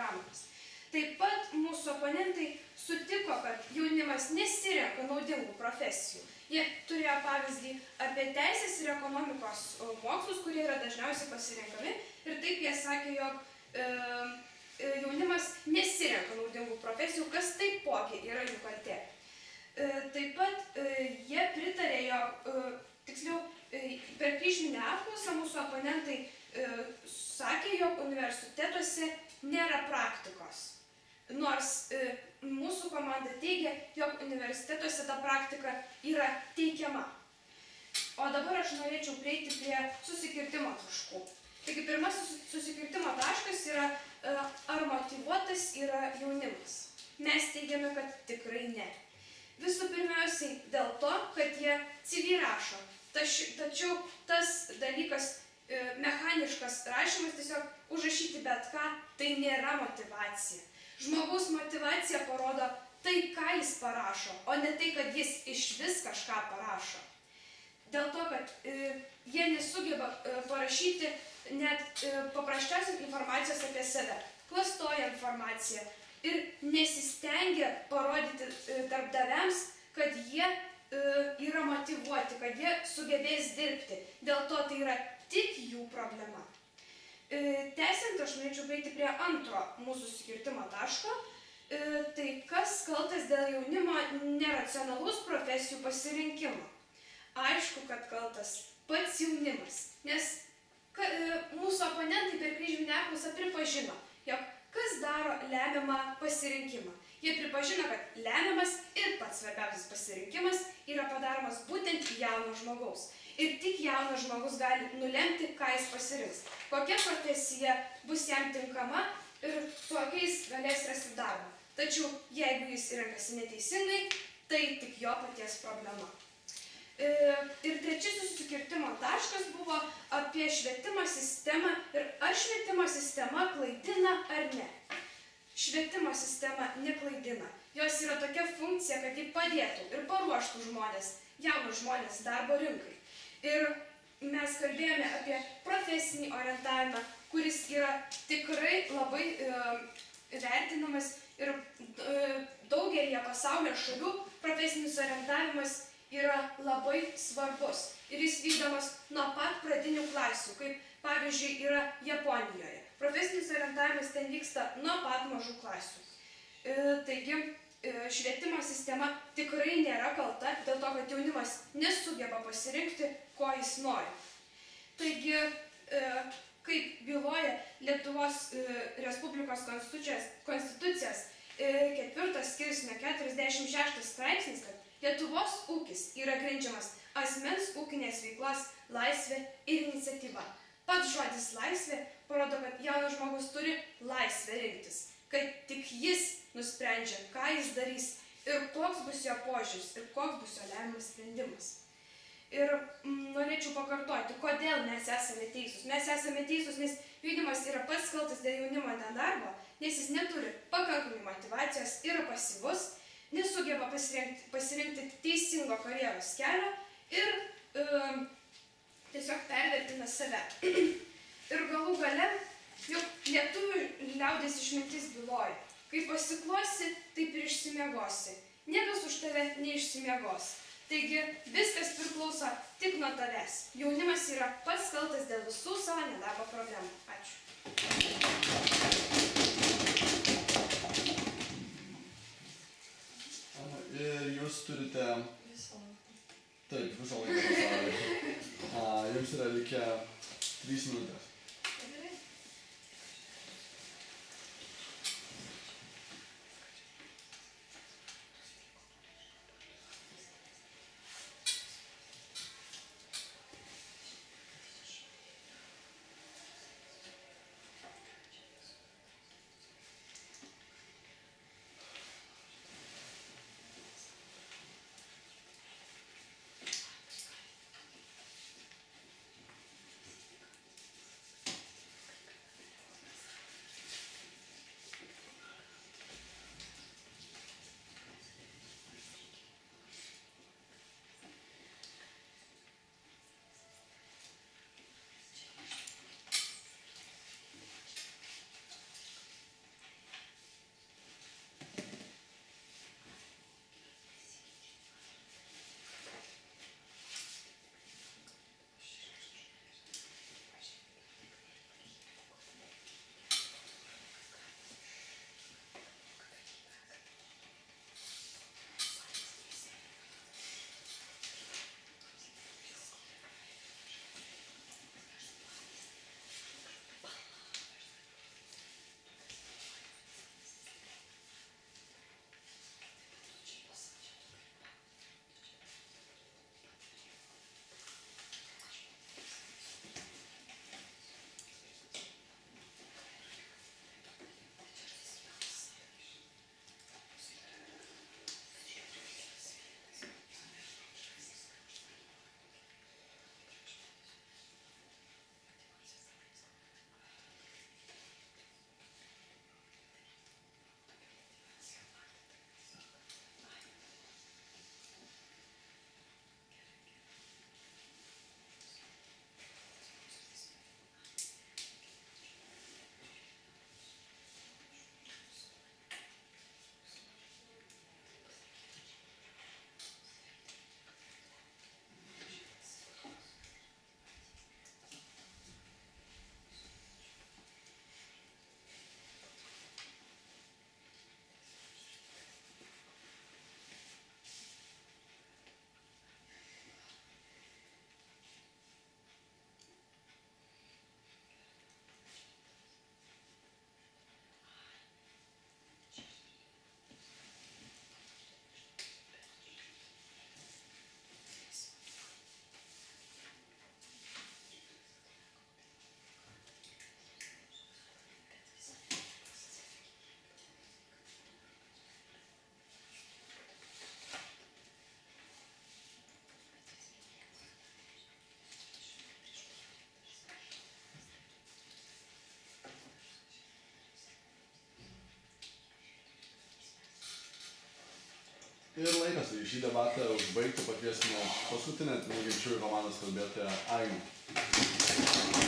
pramonės. Taip pat mūsų oponentai sutiko, kad jaunimas nesirenka naudingų profesijų. Jie turėjo pavyzdį apie teisės ir ekonomikos mokslus, kurie yra dažniausiai pasirenkami. Ir taip jie sakė, jog jaunimas nesirenka naudingų profesijų, kas taipogi yra jų kaltė. Taip pat jie pritarė, jog, tiksliau, per kryžminę apklausą mūsų oponentai sakė, jog universitetuose nėra praktikos. Nors mūsų komanda teigia, jog universitetuose ta praktika yra teikiama. O dabar aš norėčiau prieiti prie susikirtimo taškų. Taigi pirmasis susikirtimo taškas yra, ar motyvuotas yra jaunimas. Mes teigiame, kad tikrai ne. Visų pirmiausiai dėl to, kad jie CV rašo. Tačiau tas dalykas, mechaniškas rašymas, tiesiog užrašyti bet ką, tai nėra motyvacija. Žmogaus motyvacija parodo tai, ką jis parašo, o ne tai, kad jis išvis kažką parašo. Dėl to, kad jie nesugeba parašyti net paprasčiausios informacijos apie save, klastoja informaciją ir nesistengia parodyti darbdaviams, kad jie yra motyvuoti, kad jie sugebės dirbti. Dėl to tai yra tik jų problema. Tęsiant, aš norėčiau prieiti prie antro mūsų susikirtimo taško. Tai kas kaltas dėl jaunimo neracionalaus profesijų pasirinkimo? Aišku, kad kaltas pats jaunimas, nes mūsų oponentai per kryžminę apklausą pripažino, jog kas daro lemiamą pasirinkimą. Jie pripažino, kad lemiamas ir pats svarbiausias pasirinkimas yra padaromas būtent jauno žmogaus. Ir tik jaunas žmogus gali nulemti, ką jis pasirinks, kokia profesija bus jam tinkama ir su kokiais galės rasti darbą. Tačiau jeigu jis renkasi neteisingai, tai tik jo paties problema. Ir trečiasis susikirtimo taškas buvo apie švietimo sistemą ir ar švietimo sistema klaidina ar ne. Švietimo sistema neklaidina. Jos yra tokia funkcija, kad ji padėtų ir paruoštų žmonės, jaunus žmonės darbo rinkai. Ir mes kalbėjome apie profesinį orientavimą, kuris yra tikrai labai vertinamas ir daugelį pasaulio šalių profesinis orientavimas yra labai svarbus. Ir jis vykdomas nuo pat pradinių klasių, kaip pavyzdžiui yra Japonijoje. Profesinis orientavimas ten vyksta nuo pat mažų klasių. Taigi, švietimo sistema tikrai nėra kalta dėl to, kad jaunimas nesugeba pasirinkti, ko jis nori. Taigi, kaip byloja Lietuvos Respublikos konstitucijos 4 skirsnio 46 straipsnis, kad Lietuvos ūkis yra grindžiamas asmens ūkinės veiklos laisvė ir iniciatyva. Pats žodis laisvė parodo, kad jaunas žmogus turi laisvę rinktis, kad tik jis nusprendžia, ką jis darys ir koks bus jo požiūris ir koks bus jo lemiamas sprendimas. Ir norėčiau pakartoti, kodėl mes esame teisūs. Mes esame teisūs, nes jaunimas yra pats kaltas dėl jaunimo nedarbo, nes jis neturi pakankamai motyvacijos, yra pasyvus, nesugeba pasirinkti teisingo karjeros kelio ir tiesiog pervertina save. Ir galų gale, juk lietuvių liaudės išmintis byloja, kai pasiklosi, taip ir išsimiegosi. Niekas už tave neišsimiegos. Taigi viskas priklauso tik nuo tavęs. Jaunimas yra pats kaltas dėl visų savo nedarbo problemų. Ačiū. Ir jūs turite... Taip, visą laiką pasaulyje. Jums yra likę 3 minutės. Ir laikas į šį debatą užbaigti pakviesime paskutinę Neginčiųjų komandos kalbėtoją Ainę.